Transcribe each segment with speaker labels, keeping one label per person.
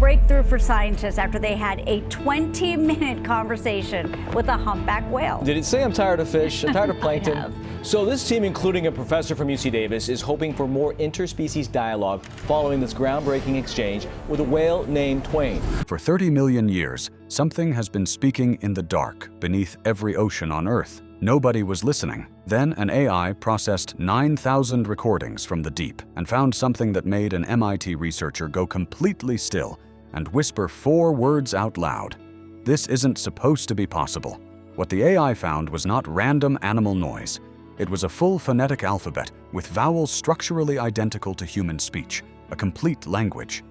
Speaker 1: breakthrough for scientists after they had a 20-minute conversation with a humpback whale.
Speaker 2: Did it say I'm tired of fish? I'm tired of plankton?
Speaker 1: I have.
Speaker 2: So this team, including a professor from UC Davis, is hoping for more interspecies dialogue following this groundbreaking exchange with a whale named Twain.
Speaker 3: For 30 million years, something has been speaking in the dark beneath every ocean on Earth. Nobody was listening. Then an AI processed 9,000 recordings from the deep and found something that made an MIT researcher go completely still and whisper 4 words out loud. This isn't supposed to be possible. What the AI found was not random animal noise. It was a full phonetic alphabet with vowels structurally identical to human speech, a complete language.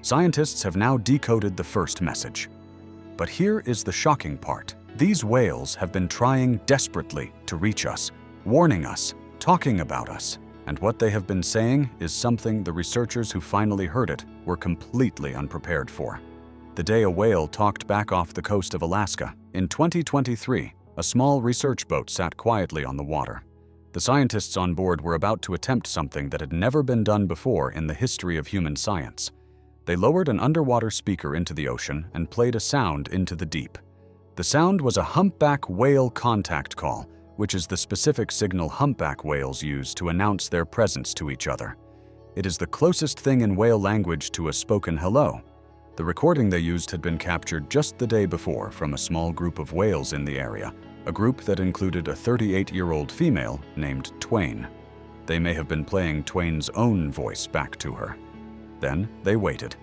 Speaker 3: Scientists have now decoded the first message. But here is the shocking part. These whales have been trying desperately to reach us, warning us, talking about us. And what they have been saying is something the researchers who finally heard it were completely unprepared for. The day a whale talked back off the coast of Alaska. In 2023, a small research boat sat quietly on the water. The scientists on board were about to attempt something that had never been done before in the history of human science. They lowered an underwater speaker into the ocean and played a sound into the deep. The sound was a humpback whale contact call, which is the specific signal humpback whales use to announce their presence to each other. It is the closest thing in whale language to a spoken hello. The recording they used had been captured just the day before from a small group of whales in the area, a group that included a 38-year-old female named Twain. They may have been playing Twain's own voice back to her. Then they waited.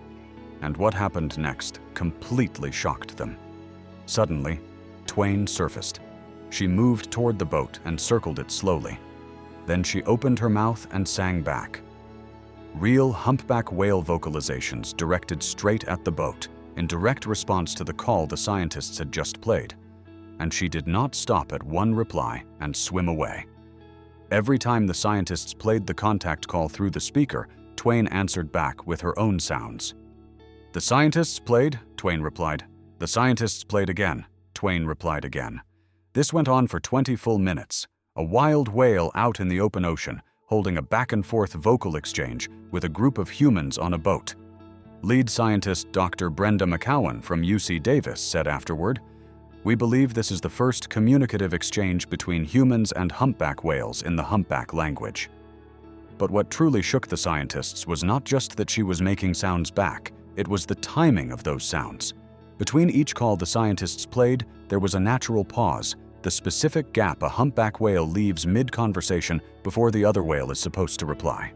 Speaker 3: And what happened next completely shocked them. Suddenly, Twain surfaced. She moved toward the boat and circled it slowly. Then she opened her mouth and sang back. Real humpback whale vocalizations directed straight at the boat, in direct response to the call the scientists had just played. And she did not stop at one reply and swim away. Every time the scientists played the contact call through the speaker, Twain answered back with her own sounds. "The scientists played," Twain replied. "The scientists played again," Twain replied again. This went on for 20 full minutes, a wild whale out in the open ocean, holding a back-and-forth vocal exchange with a group of humans on a boat. Lead scientist Dr. Brenda McCowan from UC Davis said afterward, "We believe this is the first communicative exchange between humans and humpback whales in the humpback language." But what truly shook the scientists was not just that she was making sounds back, it was the timing of those sounds. Between each call the scientists played, there was a natural pause, the specific gap a humpback whale leaves mid-conversation before the other whale is supposed to reply.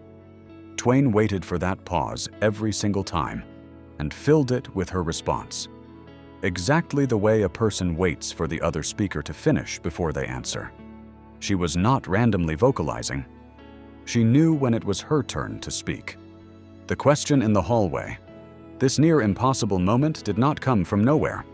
Speaker 3: Twain waited for that pause every single time and filled it with her response. Exactly the way a person waits for the other speaker to finish before they answer. She was not randomly vocalizing. She knew when it was her turn to speak. The question in the hallway. This near-impossible moment did not come from nowhere.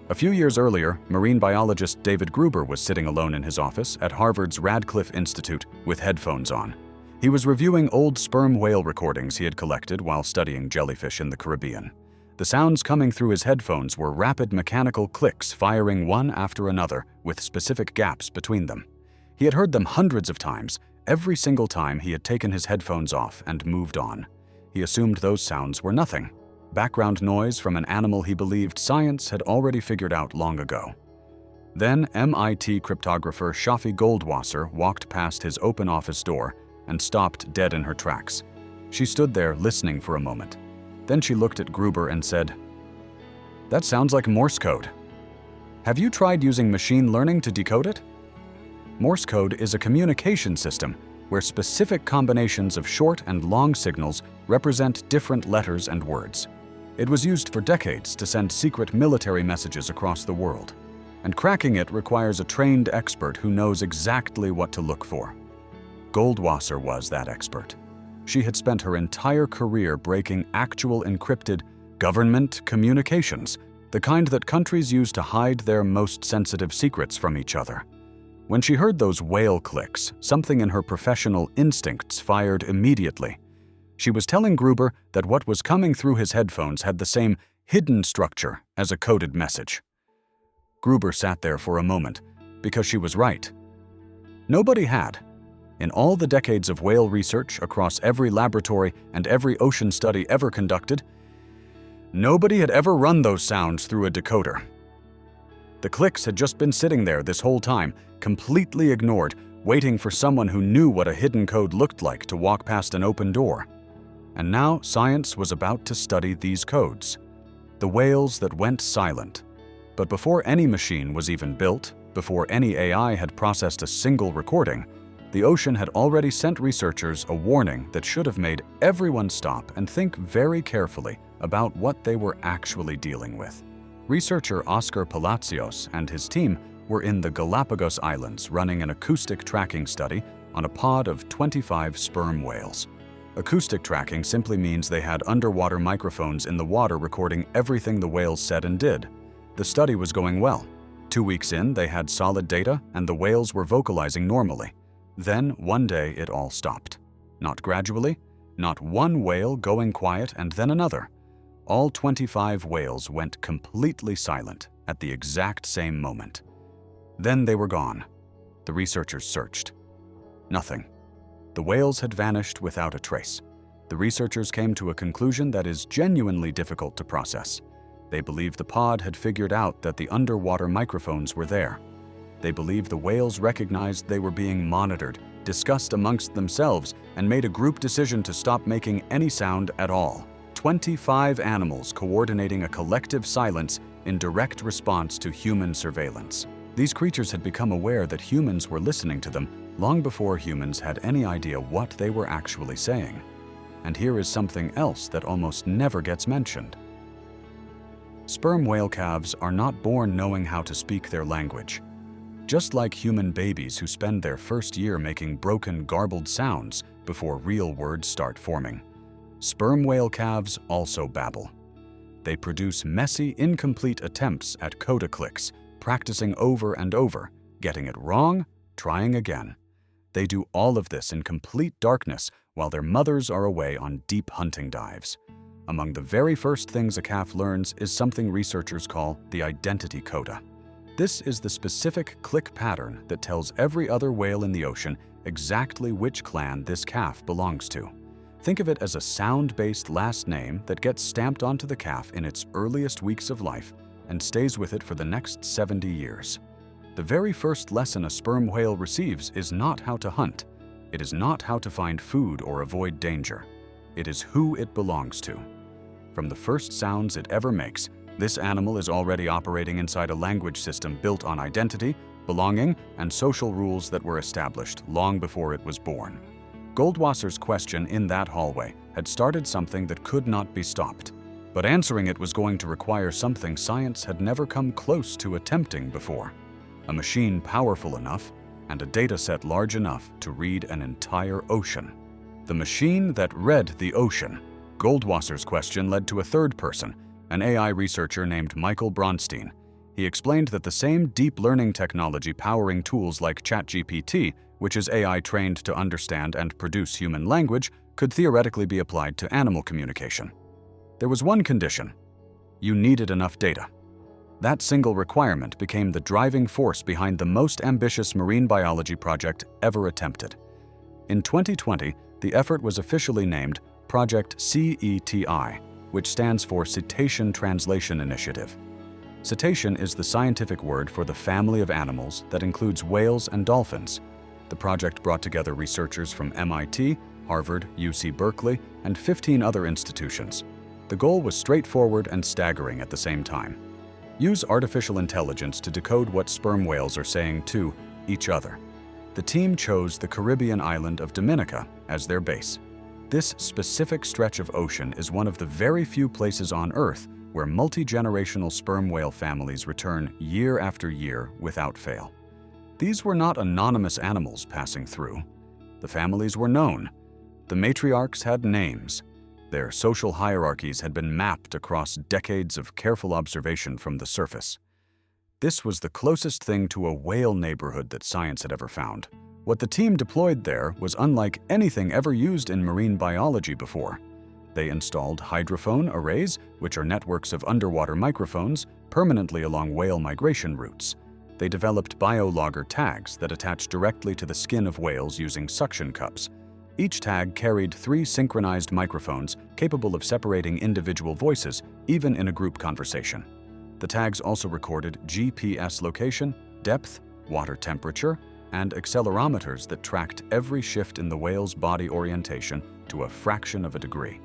Speaker 3: A few years earlier, marine biologist David Gruber was sitting alone in his office at Harvard's Radcliffe Institute with headphones on. He was reviewing old sperm whale recordings he had collected while studying jellyfish in the Caribbean. The sounds coming through his headphones were rapid mechanical clicks firing one after another with specific gaps between them. He had heard them hundreds of times, every single time he had taken his headphones off and moved on. He assumed those sounds were nothing. Background noise from an animal he believed science had already figured out long ago. Then MIT cryptographer Shafi Goldwasser walked past his open office door and stopped dead in her tracks. She stood there listening for a moment. Then she looked at Gruber and said, "That sounds like Morse code. Have you tried using machine learning to decode it?" Morse code is a communication system where specific combinations of short and long signals represent different letters and words. It was used for decades to send secret military messages across the world, and cracking it requires a trained expert who knows exactly what to look for. Goldwasser was that expert. She had spent her entire career breaking actual encrypted government communications, the kind that countries use to hide their most sensitive secrets from each other. When she heard those whale clicks, something in her professional instincts fired immediately. She was telling Gruber that what was coming through his headphones had the same hidden structure as a coded message. Gruber sat there for a moment, because she was right. Nobody had. In all the decades of whale research across every laboratory and every ocean study ever conducted, Nobody had ever run those sounds through a decoder. The clicks had just been sitting there this whole time, completely ignored, waiting for someone who knew what a hidden code looked like to walk past an open door. And now science was about to study these codes. The whales that went silent. But before any machine was even built, before any AI had processed a single recording, the ocean had already sent researchers a warning that should have made everyone stop and think very carefully about what they were actually dealing with. Researcher Oscar Palacios and his team were in the Galapagos Islands running an acoustic tracking study on a pod of 25 sperm whales. Acoustic tracking simply means they had underwater microphones in the water recording everything the whales said and did. The study was going well. 2 weeks in, they had solid data and the whales were vocalizing normally. Then, one day, it all stopped. Not gradually, not one whale going quiet and then another. All 25 whales went completely silent at the exact same moment. Then they were gone. The researchers searched. Nothing. The whales had vanished without a trace. The researchers came to a conclusion that is genuinely difficult to process. They believe the pod had figured out that the underwater microphones were there. They believe the whales recognized they were being monitored, discussed amongst themselves, and made a group decision to stop making any sound at all. 25 animals coordinating a collective silence in direct response to human surveillance. These creatures had become aware that humans were listening to them long before humans had any idea what they were actually saying. And here is something else that almost never gets mentioned. Sperm whale calves are not born knowing how to speak their language. Just like human babies who spend their first year making broken, garbled sounds before real words start forming, sperm whale calves also babble. They produce messy, incomplete attempts at coda clicks, practicing over and over, getting it wrong, trying again. They do all of this in complete darkness while their mothers are away on deep hunting dives. Among the very first things a calf learns is something researchers call the identity coda. This is the specific click pattern that tells every other whale in the ocean exactly which clan this calf belongs to. Think of it as a sound-based last name that gets stamped onto the calf in its earliest weeks of life and stays with it for the next 70 years. The very first lesson a sperm whale receives is not how to hunt. It is not how to find food or avoid danger. It is who it belongs to. From the first sounds it ever makes, this animal is already operating inside a language system built on identity, belonging, and social rules that were established long before it was born. Goldwasser's question in that hallway had started something that could not be stopped, but answering it was going to require something science had never come close to attempting before. A machine powerful enough and a data set large enough to read an entire ocean. The machine that read the ocean. Goldwasser's question led to a third person, an AI researcher named Michael Bronstein. He explained that the same deep learning technology powering tools like ChatGPT, which is AI trained to understand and produce human language, could theoretically be applied to animal communication. There was one condition: you needed enough data. That single requirement became the driving force behind the most ambitious marine biology project ever attempted. In 2020, the effort was officially named Project CETI, which stands for Cetacean Translation Initiative. Cetacean is the scientific word for the family of animals that includes whales and dolphins. The project brought together researchers from MIT, Harvard, UC Berkeley, and 15 other institutions. The goal was straightforward and staggering at the same time. Use artificial intelligence to decode what sperm whales are saying to each other. The team chose the Caribbean island of Dominica as their base. This specific stretch of ocean is one of the very few places on Earth where multi-generational sperm whale families return year after year without fail. These were not anonymous animals passing through. The families were known. The matriarchs had names. Their social hierarchies had been mapped across decades of careful observation from the surface. This was the closest thing to a whale neighborhood that science had ever found. What the team deployed there was unlike anything ever used in marine biology before. They installed hydrophone arrays, which are networks of underwater microphones, permanently along whale migration routes. They developed biologger tags that attach directly to the skin of whales using suction cups. Each tag carried 3 synchronized microphones capable of separating individual voices, even in a group conversation. The tags also recorded GPS location, depth, water temperature, and accelerometers that tracked every shift in the whale's body orientation to a fraction of a degree.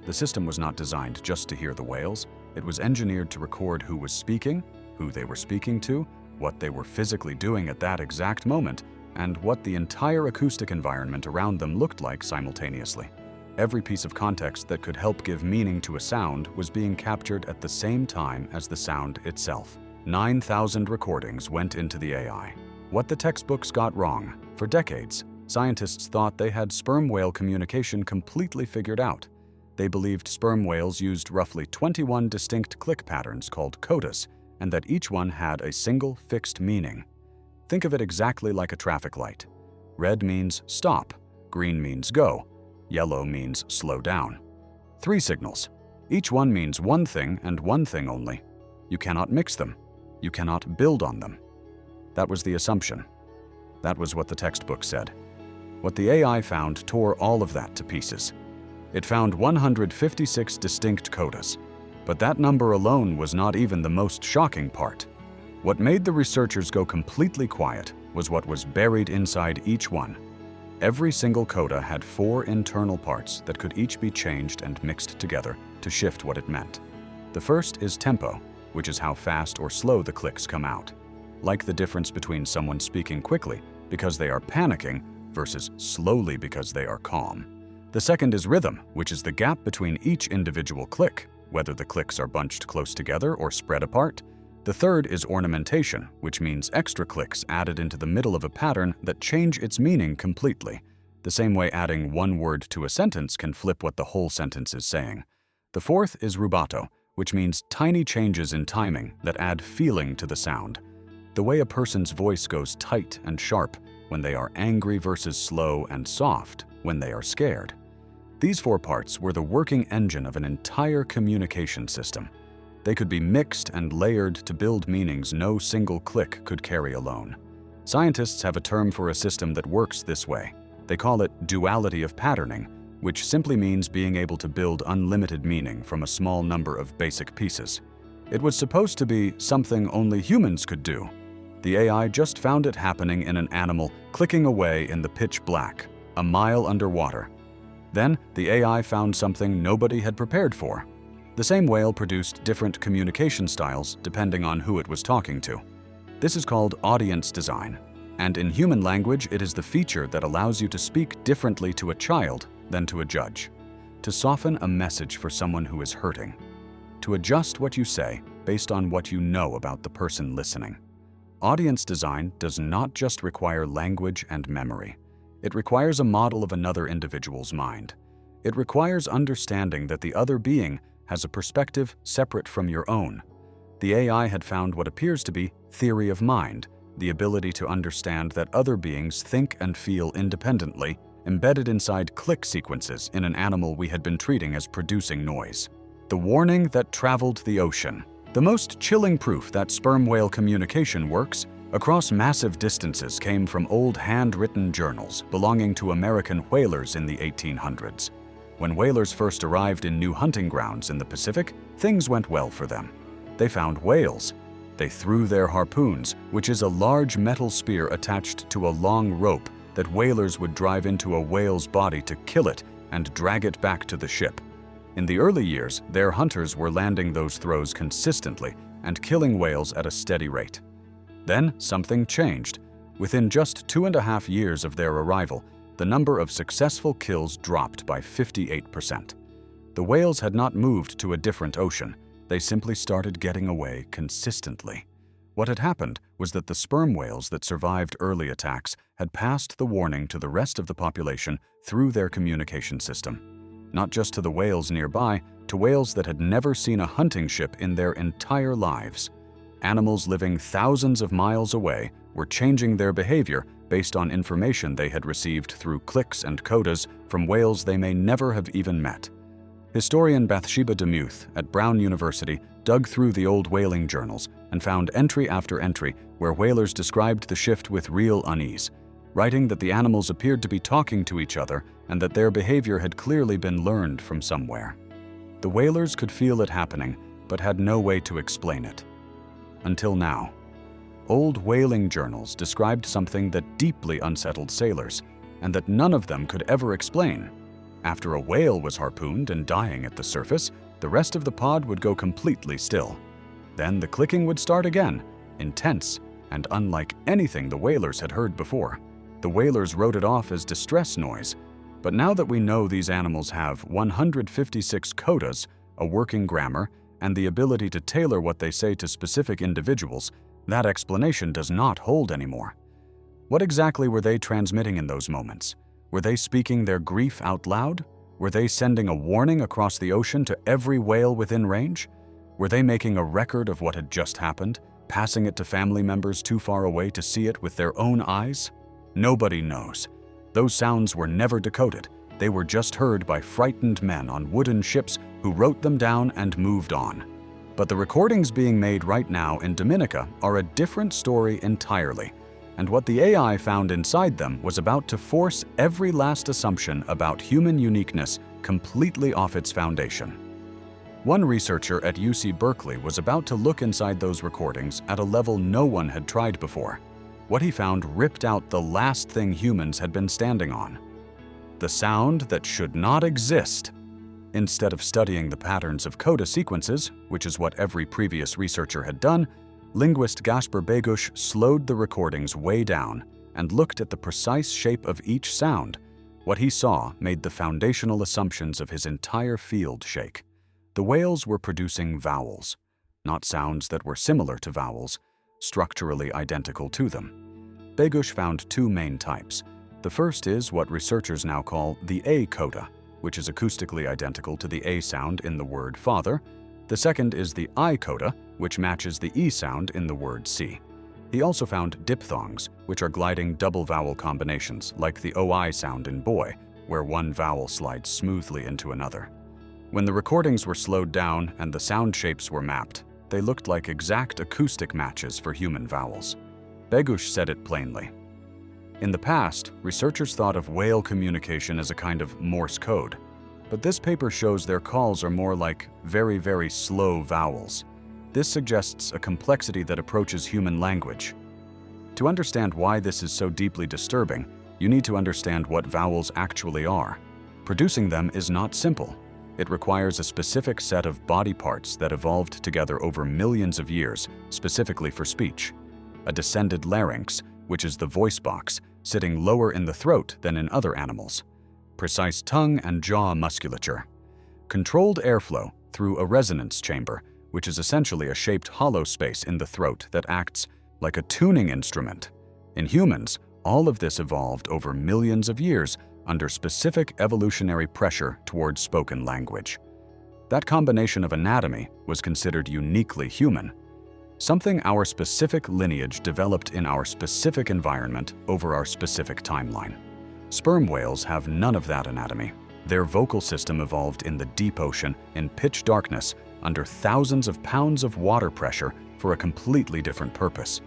Speaker 3: The system was not designed just to hear the whales. It was engineered to record who was speaking, who they were speaking to, what they were physically doing at that exact moment, and what the entire acoustic environment around them looked like simultaneously. Every piece of context that could help give meaning to a sound was being captured at the same time as the sound itself. 9,000 recordings went into the AI. What the textbooks got wrong. For decades, scientists thought they had sperm whale communication completely figured out. They believed sperm whales used roughly 21 distinct click patterns called codas, and that each one had a single fixed meaning. Think of it exactly like a traffic light. Red means stop, green means go, yellow means slow down. 3 signals. Each one means one thing and one thing only. You cannot mix them. You cannot build on them. That was the assumption. That was what the textbook said. What the AI found tore all of that to pieces. It found 156 distinct codas, but that number alone was not even the most shocking part. What made the researchers go completely quiet was what was buried inside each one. Every single coda had 4 internal parts that could each be changed and mixed together to shift what it meant. The first is tempo, which is how fast or slow the clicks come out. Like the difference between someone speaking quickly because they are panicking versus slowly because they are calm. The second is rhythm, which is the gap between each individual click, whether the clicks are bunched close together or spread apart. The third is ornamentation, which means extra clicks added into the middle of a pattern that change its meaning completely, the same way adding one word to a sentence can flip what the whole sentence is saying. The fourth is rubato, which means tiny changes in timing that add feeling to the sound. The way a person's voice goes tight and sharp when they are angry versus slow and soft when they are scared. These 4 parts were the working engine of an entire communication system. They could be mixed and layered to build meanings no single click could carry alone. Scientists have a term for a system that works this way. They call it duality of patterning, which simply means being able to build unlimited meaning from a small number of basic pieces. It was supposed to be something only humans could do. The AI just found it happening in an animal clicking away in the pitch black, a mile underwater. Then, the AI found something nobody had prepared for. The same whale produced different communication styles depending on who it was talking to. This is called audience design, and in human language, it is the feature that allows you to speak differently to a child than to a judge, to soften a message for someone who is hurting, to adjust what you say based on what you know about the person listening. Audience design does not just require language and memory. It requires a model of another individual's mind. It requires understanding that the other being has a perspective separate from your own. The AI had found what appears to be theory of mind, the ability to understand that other beings think and feel independently, embedded inside click sequences in an animal we had been treating as producing noise. The warning that traveled the ocean. The most chilling proof that sperm whale communication works across massive distances came from old handwritten journals belonging to American whalers in the 1800s. When whalers first arrived in new hunting grounds in the Pacific, things went well for them. They found whales. They threw their harpoons, which is a large metal spear attached to a long rope that whalers would drive into a whale's body to kill it and drag it back to the ship. In the early years, their hunters were landing those throws consistently and killing whales at a steady rate. Then something changed. Within just 2.5 years of their arrival, the number of successful kills dropped by 58%. The whales had not moved to a different ocean. They simply started getting away consistently. What had happened was that the sperm whales that survived early attacks had passed the warning to the rest of the population through their communication system. Not just to the whales nearby, to whales that had never seen a hunting ship in their entire lives. Animals living thousands of miles away were changing their behavior based on information they had received through clicks and codas from whales they may never have even met. Historian Bathsheba Demuth at Brown University dug through the old whaling journals and found entry after entry where whalers described the shift with real unease, writing that the animals appeared to be talking to each other and that their behavior had clearly been learned from somewhere. The whalers could feel it happening, but had no way to explain it. Until now. Old whaling journals described something that deeply unsettled sailors, and that none of them could ever explain. After a whale was harpooned and dying at the surface, the rest of the pod would go completely still. Then the clicking would start again, intense, and unlike anything the whalers had heard before. The whalers wrote it off as distress noise, but now that we know these animals have 156 codas, a working grammar, and the ability to tailor what they say to specific individuals, that explanation does not hold anymore. What exactly were they transmitting in those moments? Were they speaking their grief out loud? Were they sending a warning across the ocean to every whale within range? Were they making a record of what had just happened, passing it to family members too far away to see it with their own eyes? Nobody knows. Those sounds were never decoded. They were just heard by frightened men on wooden ships who wrote them down and moved on. But the recordings being made right now in Dominica are a different story entirely, and what the AI found inside them was about to force every last assumption about human uniqueness completely off its foundation. One researcher at UC Berkeley was about to look inside those recordings at a level no one had tried before. What he found ripped out the last thing humans had been standing on. The sound that should not exist. Instead of studying the patterns of coda sequences, which is what every previous researcher had done, linguist Gasper Begusch slowed the recordings way down and looked at the precise shape of each sound. What he saw made the foundational assumptions of his entire field shake. The whales were producing vowels, not sounds that were similar to vowels, structurally identical to them. Begusch found two main types. The first is what researchers now call the A coda, which is acoustically identical to the A sound in the word father. The second is the I coda, which matches the E sound in the word see. He also found diphthongs, which are gliding double vowel combinations, like the OI sound in boy, where one vowel slides smoothly into another. When the recordings were slowed down and the sound shapes were mapped, they looked like exact acoustic matches for human vowels. Begusch said it plainly. In the past, researchers thought of whale communication as a kind of Morse code, but this paper shows their calls are more like very, very slow vowels. This suggests a complexity that approaches human language. To understand why this is so deeply disturbing, you need to understand what vowels actually are. Producing them is not simple. It requires a specific set of body parts that evolved together over millions of years, specifically for speech. A descended larynx, which is the voice box, sitting lower in the throat than in other animals. Precise tongue and jaw musculature. Controlled airflow through a resonance chamber, which is essentially a shaped hollow space in the throat that acts like a tuning instrument. In humans, all of this evolved over millions of years under specific evolutionary pressure towards spoken language. That combination of anatomy was considered uniquely human, something our specific lineage developed in our specific environment over our specific timeline. Sperm whales have none of that anatomy. Their vocal system evolved in the deep ocean in pitch darkness under thousands of pounds of water pressure for a completely different purpose.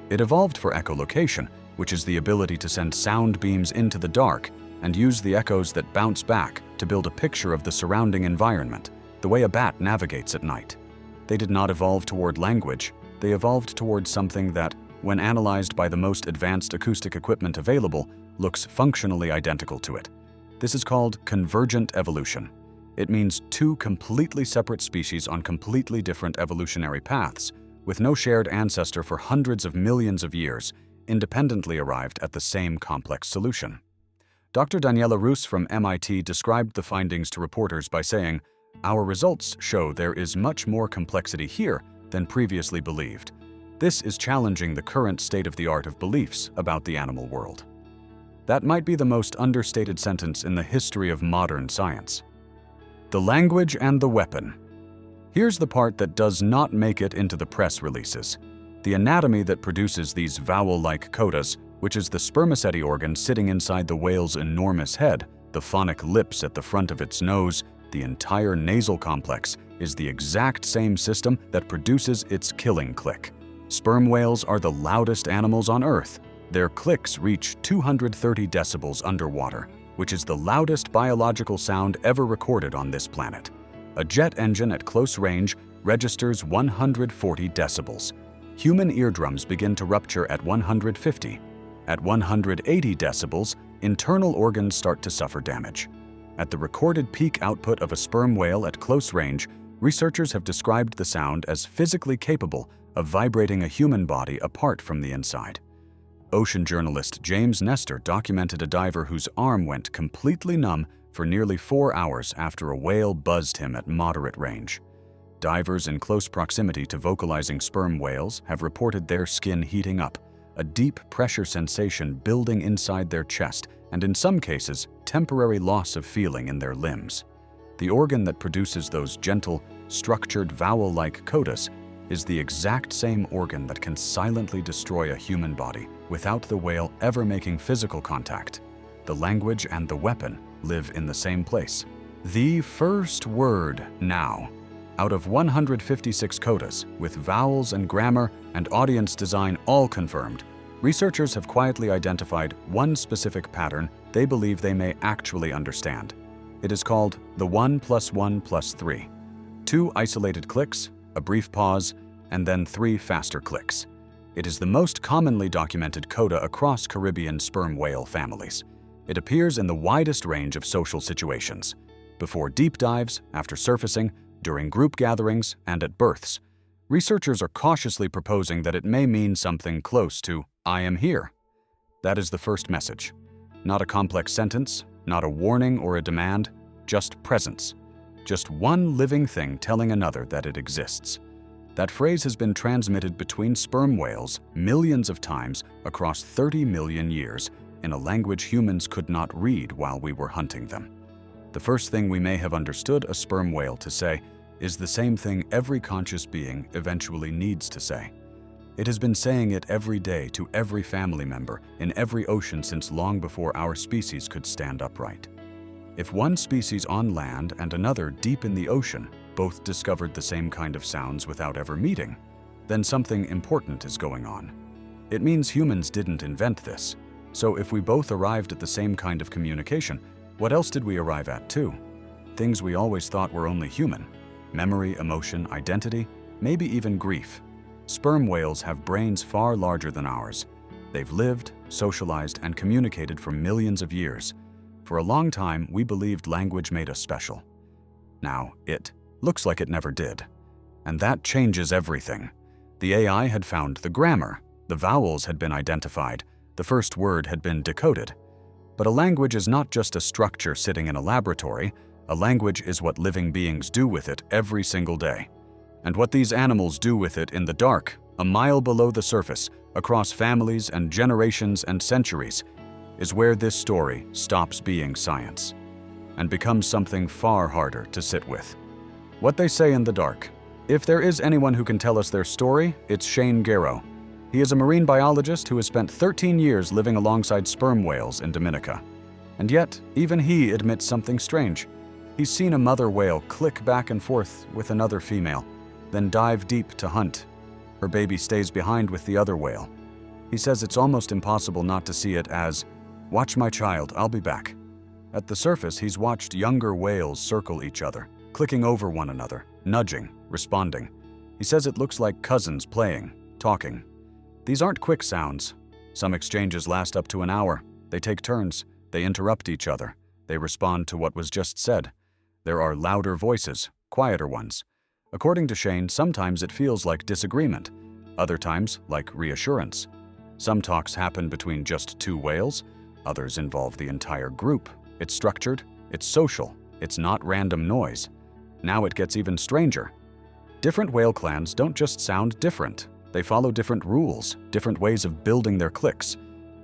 Speaker 3: It evolved for echolocation, which is the ability to send sound beams into the dark and use the echoes that bounce back to build a picture of the surrounding environment, the way a bat navigates at night. They did not evolve toward language. They evolved toward something that, when analyzed by the most advanced acoustic equipment available, looks functionally identical to it. This is called convergent evolution. It means two completely separate species on completely different evolutionary paths, with no shared ancestor for hundreds of millions of years, independently arrived at the same complex solution. Dr. Daniela Rus from MIT described the findings to reporters by saying, "Our results show there is much more complexity here than previously believed. This is challenging the current state-of-the-art of beliefs about the animal world." That might be the most understated sentence in the history of modern science. The language and the weapon. Here's the part that does not make it into the press releases. The anatomy that produces these vowel-like codas, which is the spermaceti organ sitting inside the whale's enormous head, the phonic lips at the front of its nose, the entire nasal complex, is the exact same system that produces its killing click. Sperm whales are the loudest animals on Earth. Their clicks reach 230 decibels underwater, which is the loudest biological sound ever recorded on this planet. A jet engine at close range registers 140 decibels. Human eardrums begin to rupture at 150. At 180 decibels, internal organs start to suffer damage. At the recorded peak output of a sperm whale at close range, researchers have described the sound as physically capable of vibrating a human body apart from the inside. Ocean journalist James Nestor documented a diver whose arm went completely numb for nearly 4 hours after a whale buzzed him at moderate range. Divers in close proximity to vocalizing sperm whales have reported their skin heating up, a deep pressure sensation building inside their chest, and in some cases, temporary loss of feeling in their limbs. The organ that produces those gentle, structured vowel-like codas is the exact same organ that can silently destroy a human body without the whale ever making physical contact. The language and the weapon live in the same place. The first word, now. Out of 156 codas, with vowels and grammar and audience design all confirmed, researchers have quietly identified one specific pattern they believe they may actually understand. It is called the 1 + 1 + 3. 2 isolated clicks, a brief pause, and then 3 faster clicks. It is the most commonly documented coda across Caribbean sperm whale families. It appears in the widest range of social situations: before deep dives, after surfacing, during group gatherings, and at births. Researchers are cautiously proposing that it may mean something close to "I am here." That is the first message. Not a complex sentence, not a warning or a demand, just presence. Just one living thing telling another that it exists. That phrase has been transmitted between sperm whales millions of times across 30 million years in a language humans could not read while we were hunting them. The first thing we may have understood a sperm whale to say is the same thing every conscious being eventually needs to say. It has been saying it every day to every family member in every ocean since long before our species could stand upright. If one species on land and another deep in the ocean both discovered the same kind of sounds without ever meeting, then something important is going on. It means humans didn't invent this. So if we both arrived at the same kind of communication, what else did we arrive at too? Things we always thought were only human. Memory, emotion, identity, maybe even grief. Sperm whales have brains far larger than ours. They've lived, socialized, and communicated for millions of years. For a long time, we believed language made us special. Now, it looks like it never did. And that changes everything. The AI had found the grammar, the vowels had been identified, the first word had been decoded. But a language is not just a structure sitting in a laboratory. A language is what living beings do with it every single day. And what these animals do with it in the dark, a mile below the surface, across families and generations and centuries, is where this story stops being science and becomes something far harder to sit with. What they say in the dark. If there is anyone who can tell us their story, it's Shane Garrow. He is a marine biologist who has spent 13 years living alongside sperm whales in Dominica. And yet, even he admits something strange. He's seen a mother whale click back and forth with another female, then dive deep to hunt. Her baby stays behind with the other whale. He says it's almost impossible not to see it as, "Watch my child, I'll be back." At the surface, he's watched younger whales circle each other, clicking over one another, nudging, responding. He says it looks like cousins playing, talking. These aren't quick sounds. Some exchanges last up to an hour. They take turns. They interrupt each other. They respond to what was just said. There are louder voices, quieter ones. According to Shane, sometimes it feels like disagreement, other times like reassurance. Some talks happen between just two whales, others involve the entire group. It's structured, it's social, it's not random noise. Now it gets even stranger. Different whale clans don't just sound different. They follow different rules, different ways of building their cliques.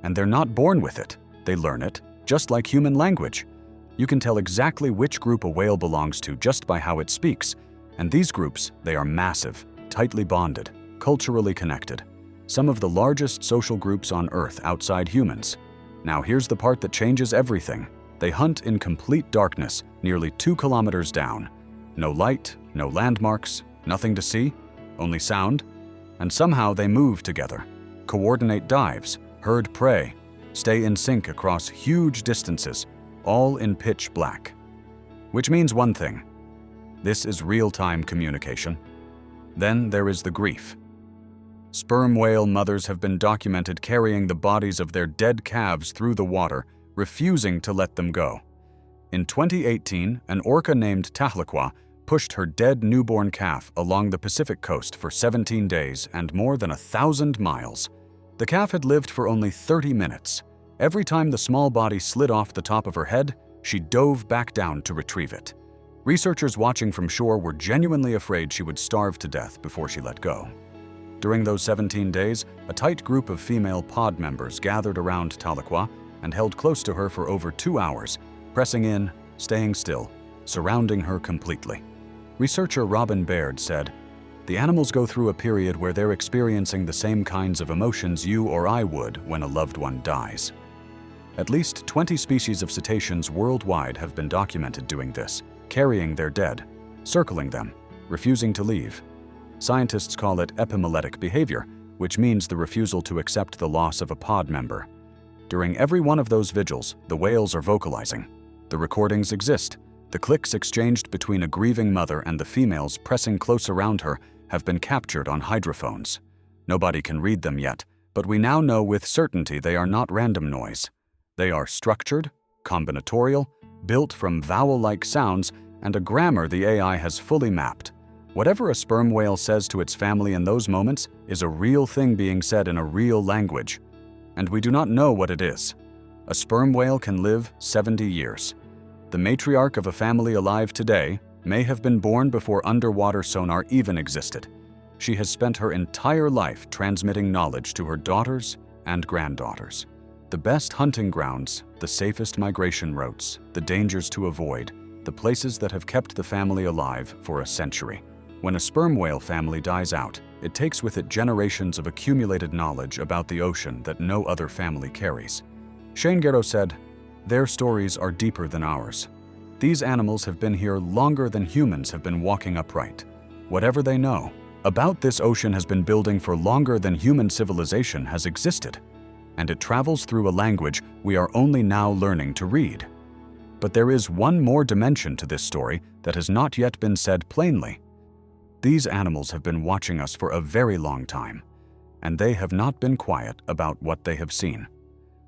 Speaker 3: And they're not born with it. They learn it, just like human language. You can tell exactly which group a whale belongs to just by how it speaks. And these groups, they are massive, tightly bonded, culturally connected. Some of the largest social groups on Earth outside humans. Now here's the part that changes everything. They hunt in complete darkness, nearly 2 kilometers down. No light, no landmarks, nothing to see, only sound. And somehow they move together, coordinate dives, herd prey, stay in sync across huge distances, all in pitch black. Which means one thing: this is real-time communication. Then there is the grief. Sperm whale mothers have been documented carrying the bodies of their dead calves through the water, refusing to let them go. In 2018, an orca named Tahlequah pushed her dead newborn calf along the Pacific coast for 17 days and more than 1,000 miles. The calf had lived for only 30 minutes. Every time the small body slid off the top of her head, she dove back down to retrieve it. Researchers watching from shore were genuinely afraid she would starve to death before she let go. During those 17 days, a tight group of female pod members gathered around Tahlequah and held close to her for over 2 hours, pressing in, staying still, surrounding her completely. Researcher Robin Baird said, "The animals go through a period where they're experiencing the same kinds of emotions you or I would when a loved one dies." At least 20 species of cetaceans worldwide have been documented doing this, carrying their dead, circling them, refusing to leave. Scientists call it epimuletic behavior, which means the refusal to accept the loss of a pod member. During every one of those vigils, the whales are vocalizing. The recordings exist. The clicks exchanged between a grieving mother and the females pressing close around her have been captured on hydrophones. Nobody can read them yet, but we now know with certainty they are not random noise. They are structured, combinatorial, built from vowel-like sounds, and a grammar the AI has fully mapped. Whatever a sperm whale says to its family in those moments is a real thing being said in a real language. And we do not know what it is. A sperm whale can live 70 years. The matriarch of a family alive today may have been born before underwater sonar even existed. She has spent her entire life transmitting knowledge to her daughters and granddaughters. The best hunting grounds, the safest migration routes, the dangers to avoid, the places that have kept the family alive for a century. When a sperm whale family dies out, it takes with it generations of accumulated knowledge about the ocean that no other family carries. Shane Garrow said, "Their stories are deeper than ours. These animals have been here longer than humans have been walking upright. Whatever they know about this ocean has been building for longer than human civilization has existed, and it travels through a language we are only now learning to read. But there is one more dimension to this story that has not yet been said plainly. These animals have been watching us for a very long time, and they have not been quiet about what they have seen,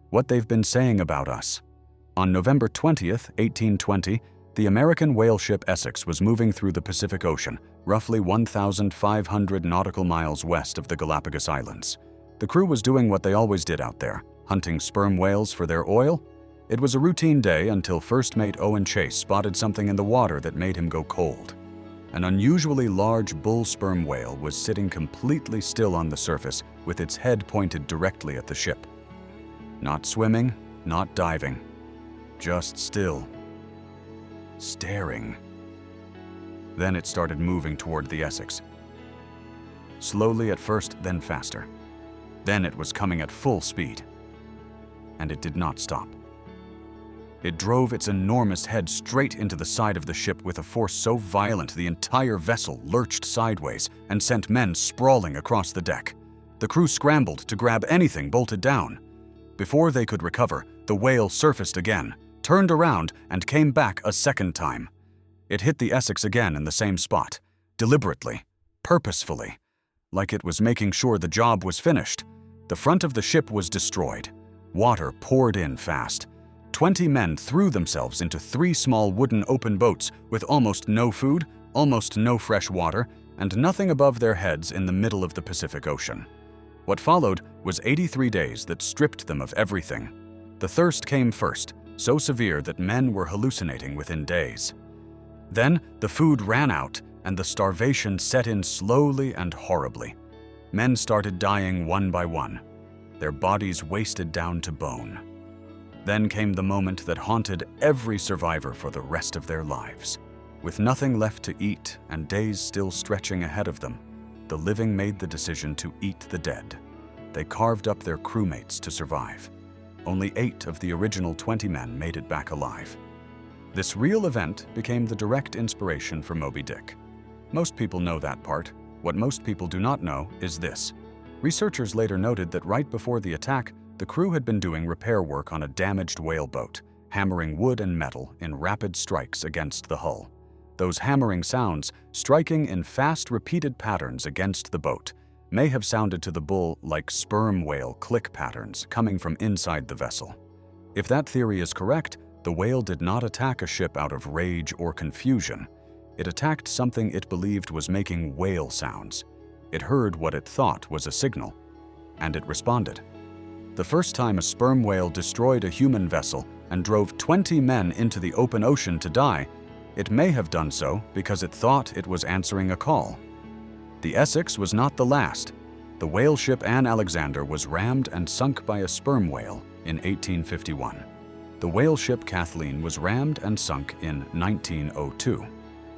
Speaker 3: what they've been saying about us." On November 20th, 1820, the American whale ship Essex was moving through the Pacific Ocean, roughly 1,500 nautical miles west of the Galapagos Islands. The crew was doing what they always did out there, hunting sperm whales for their oil. It was a routine day until first mate Owen Chase spotted something in the water that made him go cold. An unusually large bull sperm whale was sitting completely still on the surface with its head pointed directly at the ship. Not swimming, not diving, just still, staring. Then it started moving toward the Essex. Slowly at first, then faster. Then it was coming at full speed. And it did not stop. It drove its enormous head straight into the side of the ship with a force so violent the entire vessel lurched sideways and sent men sprawling across the deck. The crew scrambled to grab anything bolted down. Before they could recover, the whale surfaced again, turned around, and came back a second time. It hit the Essex again in the same spot, deliberately, purposefully, like it was making sure the job was finished. The front of the ship was destroyed. Water poured in fast. 20 men threw themselves into 3 small wooden open boats with almost no food, almost no fresh water, and nothing above their heads in the middle of the Pacific Ocean. What followed was 83 days that stripped them of everything. The thirst came first, so severe that men were hallucinating within days. Then the food ran out, and the starvation set in slowly and horribly. Men started dying one by one, their bodies wasted down to bone. Then came the moment that haunted every survivor for the rest of their lives. With nothing left to eat and days still stretching ahead of them, the living made the decision to eat the dead. They carved up their crewmates to survive. Only 8 of the original 20 men made it back alive. This real event became the direct inspiration for Moby Dick. Most people know that part. What most people do not know is this. Researchers later noted that right before the attack, the crew had been doing repair work on a damaged whaleboat, hammering wood and metal in rapid strikes against the hull. Those hammering sounds, striking in fast, repeated patterns against the boat, may have sounded to the bull like sperm whale click patterns coming from inside the vessel. If that theory is correct, the whale did not attack a ship out of rage or confusion. It attacked something it believed was making whale sounds. It heard what it thought was a signal, and it responded. The first time a sperm whale destroyed a human vessel and drove 20 men into the open ocean to die, it may have done so because it thought it was answering a call. The Essex was not the last. The whale ship Anne Alexander was rammed and sunk by a sperm whale in 1851. The whale ship Kathleen was rammed and sunk in 1902.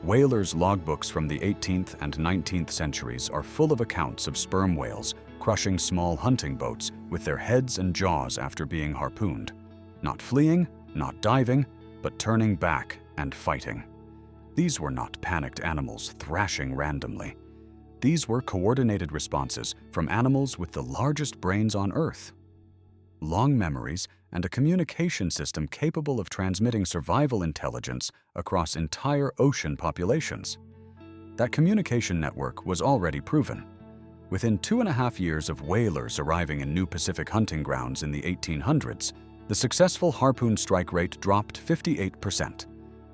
Speaker 3: Whalers' logbooks from the 18th and 19th centuries are full of accounts of sperm whales crushing small hunting boats with their heads and jaws after being harpooned. Not fleeing, not diving, but turning back and fighting. These were not panicked animals thrashing randomly. These were coordinated responses from animals with the largest brains on Earth. Long memories and a communication system capable of transmitting survival intelligence across entire ocean populations. That communication network was already proven. Within 2.5 years of whalers arriving in new Pacific hunting grounds in the 1800s, the successful harpoon strike rate dropped 58%.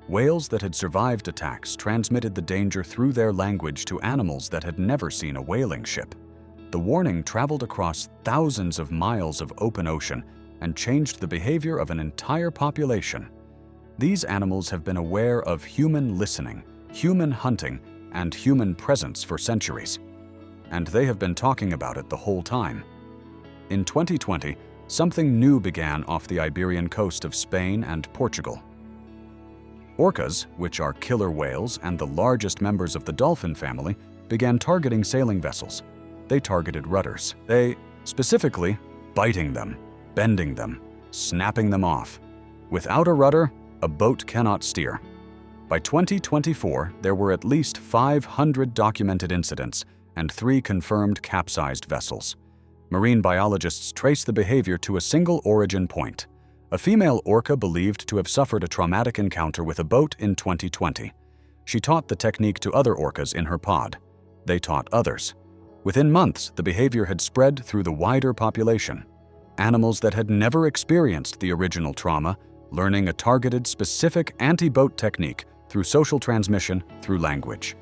Speaker 3: Whales that had survived attacks transmitted the danger through their language to animals that had never seen a whaling ship. The warning traveled across thousands of miles of open ocean and changed the behavior of an entire population. These animals have been aware of human listening, human hunting, and human presence for centuries. And they have been talking about it the whole time. In 2020, something new began off the Iberian coast of Spain and Portugal. Orcas, which are killer whales and the largest members of the dolphin family, began targeting sailing vessels. They targeted rudders. They, specifically, biting them, bending them, snapping them off. Without a rudder, a boat cannot steer. By 2024, there were at least 500 documented incidents and 3 confirmed capsized vessels. Marine biologists trace the behavior to a single origin point. A female orca believed to have suffered a traumatic encounter with a boat in 2020. She taught the technique to other orcas in her pod. They taught others. Within months, the behavior had spread through the wider population. Animals that had never experienced the original trauma, learning a targeted, specific anti-boat technique through social transmission through language.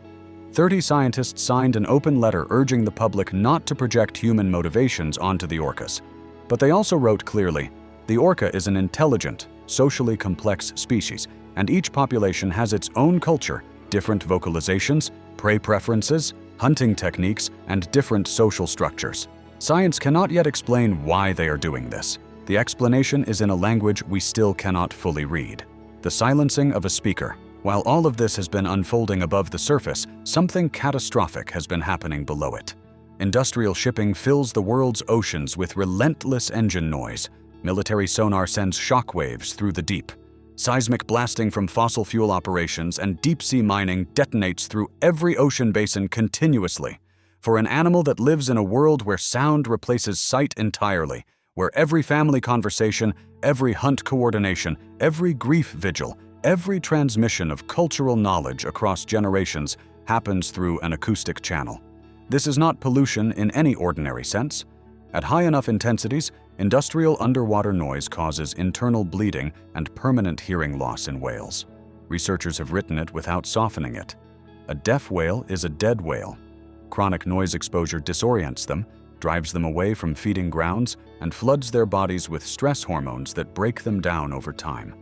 Speaker 3: 30 scientists signed an open letter urging the public not to project human motivations onto the orcas. But they also wrote clearly, the orca is an intelligent, socially complex species, and each population has its own culture, different vocalizations, prey preferences, hunting techniques, and different social structures. Science cannot yet explain why they are doing this. The explanation is in a language we still cannot fully read. The silencing of a speaker. While all of this has been unfolding above the surface, something catastrophic has been happening below it. Industrial shipping fills the world's oceans with relentless engine noise. Military sonar sends shockwaves through the deep. Seismic blasting from fossil fuel operations and deep-sea mining detonates through every ocean basin continuously. For an animal that lives in a world where sound replaces sight entirely, where every family conversation, every hunt coordination, every grief vigil, every transmission of cultural knowledge across generations happens through an acoustic channel. This is not pollution in any ordinary sense. At high enough intensities, industrial underwater noise causes internal bleeding and permanent hearing loss in whales. Researchers have written it without softening it. A deaf whale is a dead whale. Chronic noise exposure disorients them, drives them away from feeding grounds, and floods their bodies with stress hormones that break them down over time.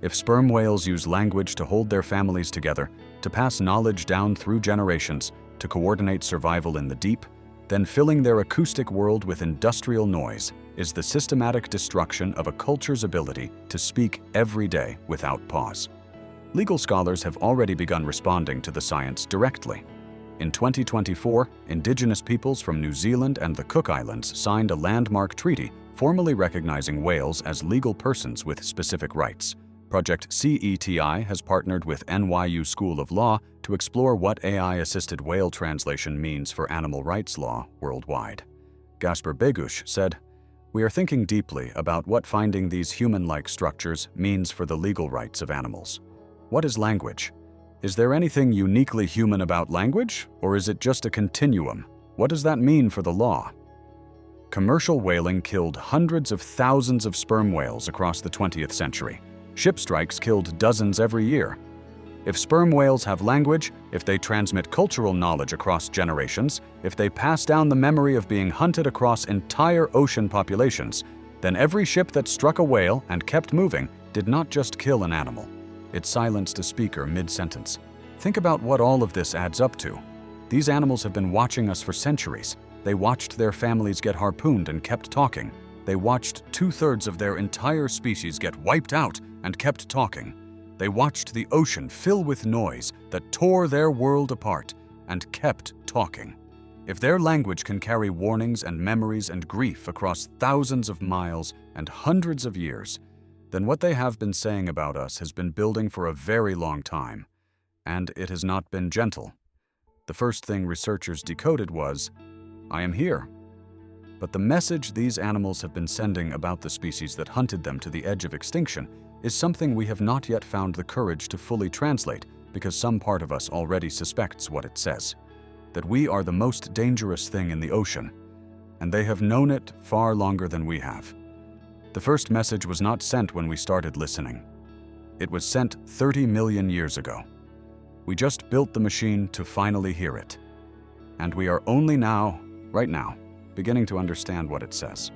Speaker 3: If sperm whales use language to hold their families together, to pass knowledge down through generations, to coordinate survival in the deep, then filling their acoustic world with industrial noise is the systematic destruction of a culture's ability to speak every day without pause. Legal scholars have already begun responding to the science directly. In 2024, Indigenous peoples from New Zealand and the Cook Islands signed a landmark treaty formally recognizing whales as legal persons with specific rights. Project CETI has partnered with NYU School of Law to explore what AI-assisted whale translation means for animal rights law worldwide. Gasper Begush said, We are thinking deeply about what finding these human-like structures means for the legal rights of animals. What is language? Is there anything uniquely human about language, or is it just a continuum? What does that mean for the law? Commercial whaling killed hundreds of thousands of sperm whales across the 20th century. Ship strikes killed dozens every year. If sperm whales have language, if they transmit cultural knowledge across generations, if they pass down the memory of being hunted across entire ocean populations, then every ship that struck a whale and kept moving did not just kill an animal. It silenced a speaker mid-sentence. Think about what all of this adds up to. These animals have been watching us for centuries. They watched their families get harpooned and kept talking. They watched 2/3 of their entire species get wiped out and kept talking. They watched the ocean fill with noise that tore their world apart and kept talking. If their language can carry warnings and memories and grief across thousands of miles and hundreds of years, then what they have been saying about us has been building for a very long time, and it has not been gentle. The first thing researchers decoded was, "I am here." But the message these animals have been sending about the species that hunted them to the edge of extinction is something we have not yet found the courage to fully translate because some part of us already suspects what it says, that we are the most dangerous thing in the ocean, and they have known it far longer than we have. The first message was not sent when we started listening. It was sent 30 million years ago. We just built the machine to finally hear it. And we are only now, right now, beginning to understand what it says.